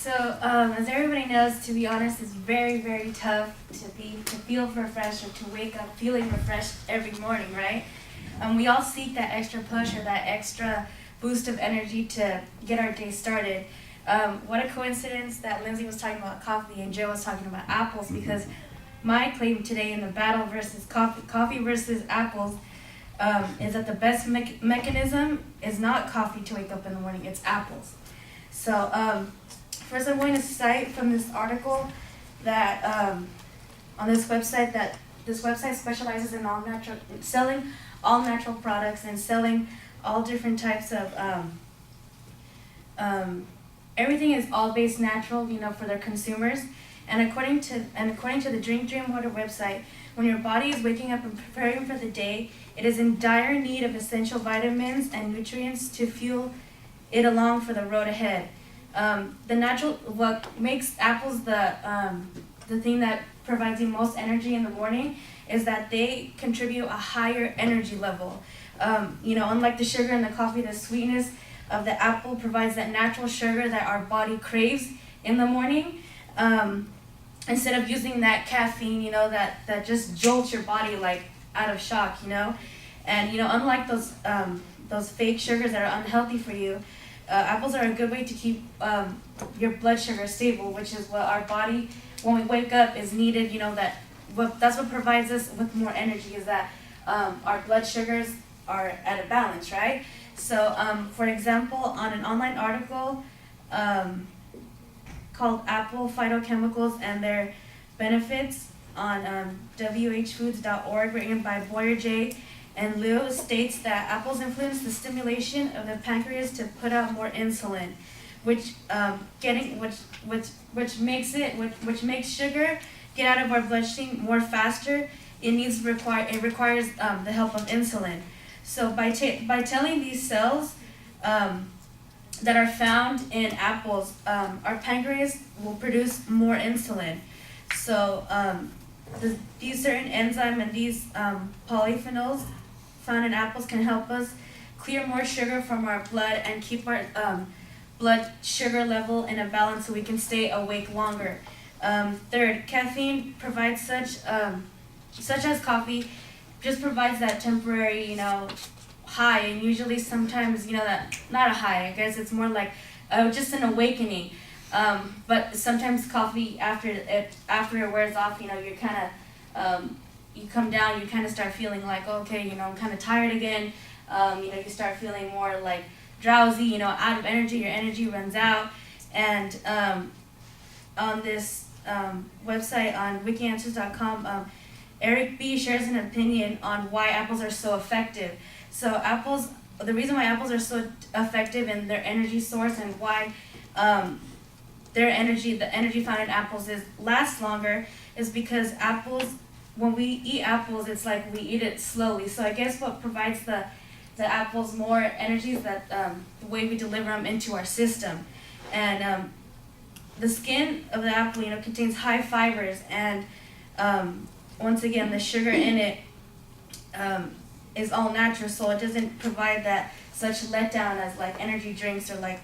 As everybody knows, to be honest, it's very, very tough to feel refreshed or to wake up feeling refreshed every morning, right? We all seek that extra push or that extra boost of energy to get our day started. What a coincidence that Lindsay was talking about coffee and Joe was talking about apples, because my claim today in the battle versus coffee versus apples, is that the best mechanism is not coffee to wake up in the morning, it's apples. So first I'm going to cite from this article that on this website, that this website specializes in selling all natural products and selling all different types of everything is all based natural, for their consumers. And according to the Drink Dream Water website, when your body is waking up and preparing for the day, it is in dire need of essential vitamins and nutrients to fuel it along for the road ahead. What makes apples the thing that provides you most energy in the morning is that they contribute a higher energy level. Unlike the sugar in the coffee, the sweetness of the apple provides that natural sugar that our body craves in the morning. Instead of using that caffeine, that just jolts your body like out of shock, And unlike those fake sugars that are unhealthy for you, apples are a good way to keep your blood sugar stable, which is what our body, when we wake up, is needed. That's what provides us with more energy, is that our blood sugars are at a balance, right? So, for example, on an online article called Apple Phytochemicals and Their Benefits on whfoods.org, written by Boyer J. and Liu, states that apples influence the stimulation of the pancreas to put out more insulin, which makes sugar get out of our bloodstream more faster. It requires the help of insulin. So by telling these cells that are found in apples, our pancreas will produce more insulin. So these certain enzymes and these polyphenols found in apples can help us clear more sugar from our blood and keep our blood sugar level in a balance so we can stay awake longer. Third, caffeine provides such as coffee, just provides that temporary, high, and usually sometimes, that not a high. I guess it's more like just an awakening. But sometimes coffee, after it wears off, you're kind of you come down, you kind of start feeling like, okay, I'm kind of tired again. You start feeling more like drowsy, out of energy. Your energy runs out, and on this website on wikianswers.com, Eric B. shares an opinion on why apples are so effective. So the reason why apples are so effective in their energy source and why the energy found in apples lasts longer is because apples, when we eat apples, it's like we eat it slowly. So I guess what provides the apples more energy is that the way we deliver them into our system. And the skin of the apple, contains high fibers, and once again, the sugar in it is all natural, so it doesn't provide that such letdown as like energy drinks or like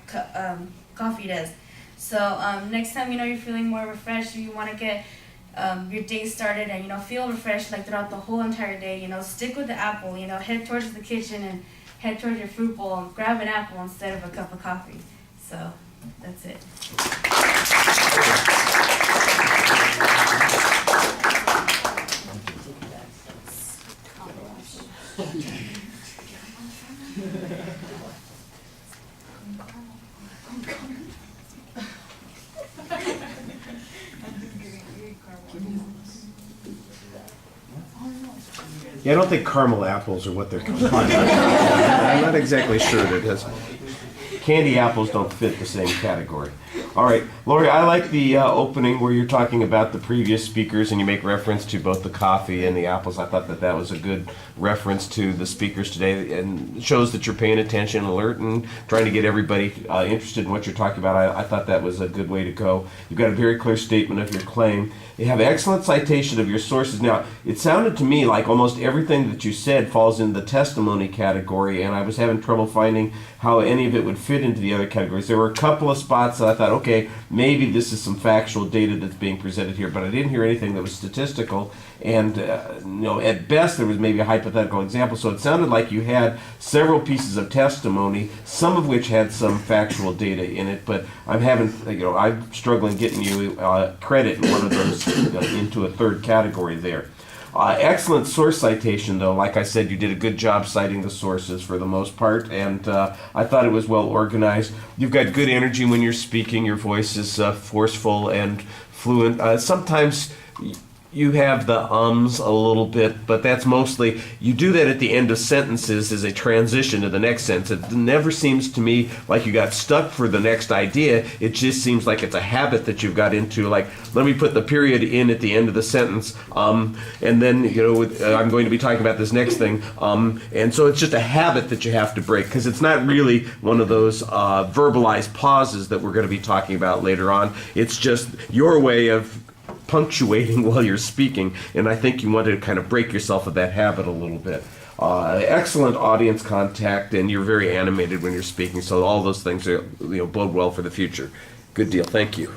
coffee does. So next time you're feeling more refreshed, or you want to get your day started and feel refreshed like throughout the whole entire day, stick with the apple. Head towards the kitchen and head towards your fruit bowl and grab an apple instead of a cup of coffee. So that's it. Yeah, I don't think caramel apples are what they're called. I'm not exactly sure that it has. Candy apples don't fit the same category. All right, Lori, I like the opening where you're talking about the previous speakers and you make reference to both the coffee and the apples. I thought that was a good reference to the speakers today, and shows that you're paying attention, alert, and trying to get everybody interested in what you're talking about. I thought that was a good way to go. You've got a very clear statement of your claim. You have excellent citation of your sources. Now, it sounded to me like almost everything that you said falls in the testimony category, and I was having trouble finding how any of it would fit into the other categories. There were a couple of spots that I thought, okay, okay, maybe this is some factual data that's being presented here, but I didn't hear anything that was statistical. And at best there was maybe a hypothetical example. So it sounded like you had several pieces of testimony, some of which had some factual data in it. But I'm struggling getting you credit in one of those into a third category there. Excellent source citation, though. Like I said, you did a good job citing the sources for the most part, and I thought it was well organized. You've got good energy when you're speaking. Your voice is forceful and fluent. Sometimes you have the ums a little bit, but that's mostly, you do that at the end of sentences as a transition to the next sentence. It never seems to me like you got stuck for the next idea. It just seems like it's a habit that you've got into, like, let me put the period in at the end of the sentence, and then, I'm going to be talking about this next thing, and so it's just a habit that you have to break, because it's not really one of those verbalized pauses that we're going to be talking about later on. It's just your way of punctuating while you're speaking, and I think you want to kind of break yourself of that habit a little bit. Excellent audience contact, and you're very animated when you're speaking, so all those things are, bode well for the future. Good deal. Thank you.